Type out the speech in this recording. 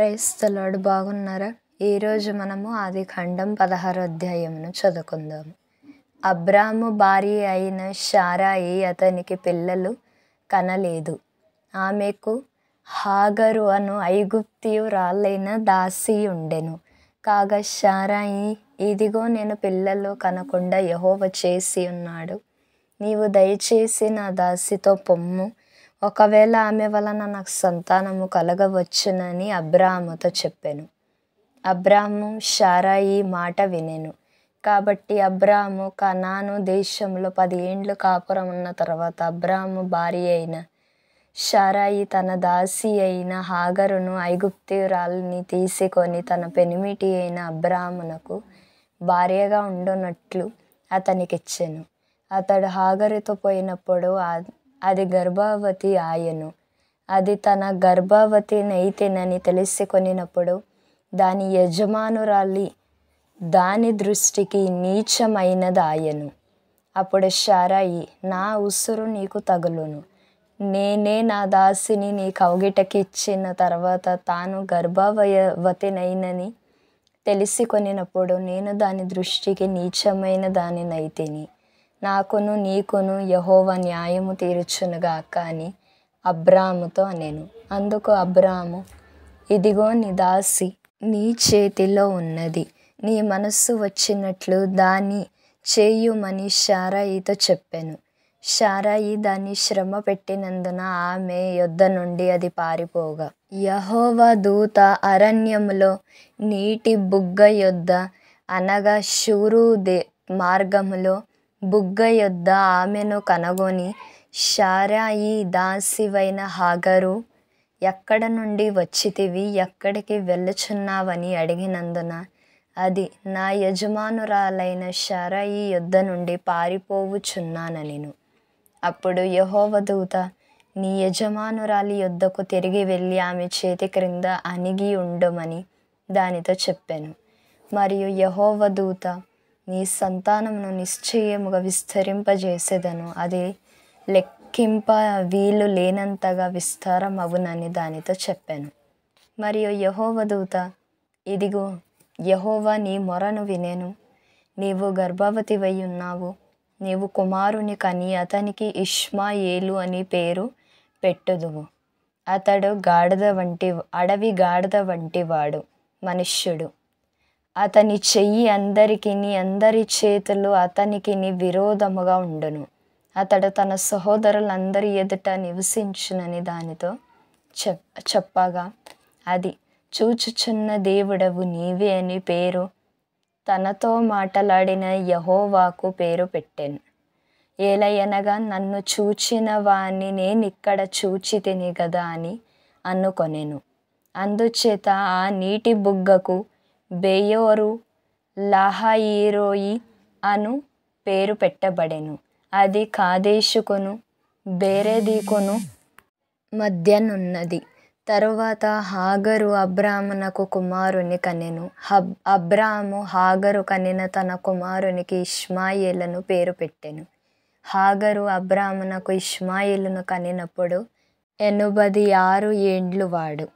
Praise the lord. బాగున్నారా? ఈరోజు మనము ఆదికాండం 16వ అధ్యాయమును చదువుకుందాము. అబ్రాము భార్య అయిన శారాయి అతనికి పిల్లలు కనలేదు. ఆమెకు హాగరు అను ఐగుప్తీయురాలైన దాసి ఉండెను. కాగా శారాయి, ఇదిగో నేను పిల్లలు కనకుండా యెహోవా చేసి ఉన్నాడు. నీవు దయచేసి నా దాసితో పొమ్ము, ఒకవేళ ఆమె వలన నాకు సంతానము కలగవచ్చునని అబ్రాముతో చెప్పెను. అబ్రాము శారాయి మాట వినెను. కాబట్టి అబ్రాము కనాను దేశంలో 10 ఏండ్లు కాపురం ఉన్న తర్వాత అబ్రాము భార్య అయిన శారాయి తన దాసి అయిన హాగరును ఐగుప్తీయురాలిని తీసుకొని తన పెనిమిటి అయిన అబ్రామునకు భార్యగా ఉండునట్లు అతనికిచ్చెను. అతడు హాగరుతో పోయినప్పుడు అది గర్భవతి ఆయెను. అది తన గర్భవతినైతినని తెలుసుకొనినప్పుడు దాని యజమానురాలి దాని దృష్టికి నీచమైనదాయెను. అప్పుడు శారాయి, నా ఉసురు నీకు తగులును, నేనే నా దాసిని నీ కౌగిటకి ఇచ్చిన తర్వాత తాను గర్భవతినైనని తెలుసుకొనినప్పుడు నేను దాని దృష్టికి నీచమైన దానినైతిని. నాకును నీకును యెహోవా న్యాయము తీర్చునుగాక అని అబ్రాముతో అనెను. అందుకు అబ్రాము, ఇదిగో నీ దాసి నీ చేతిలో ఉన్నది, నీ మనస్సు వచ్చినట్లు దాన్ని చేయుమని శారాయితో చెప్పెను. శారాయి దాన్ని శ్రమ పెట్టినందున ఆమె యొద్ద నుండి అది పారిపోగా, యెహోవా దూత అరణ్యములో నీటి బుగ్గ యొద్ద అనగా షూరు మార్గములో బుగ్గ యొద్ద ఆమెను కనుగొని, శారాయి, దాసివైన హాగరు, ఎక్కడ నుండి వచ్చితివి, ఎక్కడికి వెళ్ళుచున్నావని అడిగినందున అది, నా యజమానురాలైన శారాయి యొద్ద నుండి పారిపోవుచున్నానెను. అప్పుడు యెహోవా దూత, నీ యజమానురాలి యొద్దకు తిరిగి వెళ్ళి ఆమె చేతి క్రింద అణిగి ఉండుమని దానితో చెప్పెను. మరియు యెహోవా దూత, నీ సంతానమును నిశ్చయముగా విస్తరింపజేసెదను, అది లెక్కింప వీలు లేనంతగా విస్తారమగునని దానితో చెప్పెను. మరియు యెహోవా దూత, ఇదిగో యెహోవా నీ మొరను వినెను, నీవు గర్భవతివై ఉన్నావు, నీవు కుమారుని కని అతనికి ఇష్మాయేలు అని పేరు పెట్టుదువు. అతడు అడవి గాడిద వంటివాడు, మనుష్యుడు. అతని చెయ్యి అందరికిని, అందరి చేతులు అతనికిని విరోధముగా ఉండును. అతడు తన సహోదరులందరి ఎదుట నివసించునని దానితో చెప్పగా, అది, చూచుచున్న దేవుడవు నీవే అని పేరు తనతో మాటలాడిన యెహోవాకు పేరు పెట్టెను. ఏలయనగా నన్ను చూచిన వాణ్ణి నేనిక్కడ చూచితిని గదా అని అనుకొనెను. అందుచేత ఆ నీటి బుగ్గకు బెయోరు లాహాయిరోయి అను పేరు పెట్టబడెను. అది కాదేషుకును బేరేదీకును మధ్యనున్నది. తరువాత హాగరు అబ్రామునకు కుమారుని కనెను. అబ్రాము హాగరు కనిన తన కుమారునికి ఇష్మాయేలను పేరు పెట్టెను. హాగరు అబ్రామునకు ఇష్మాయేలును కనినప్పుడు 86 ఏండ్లు వాడు.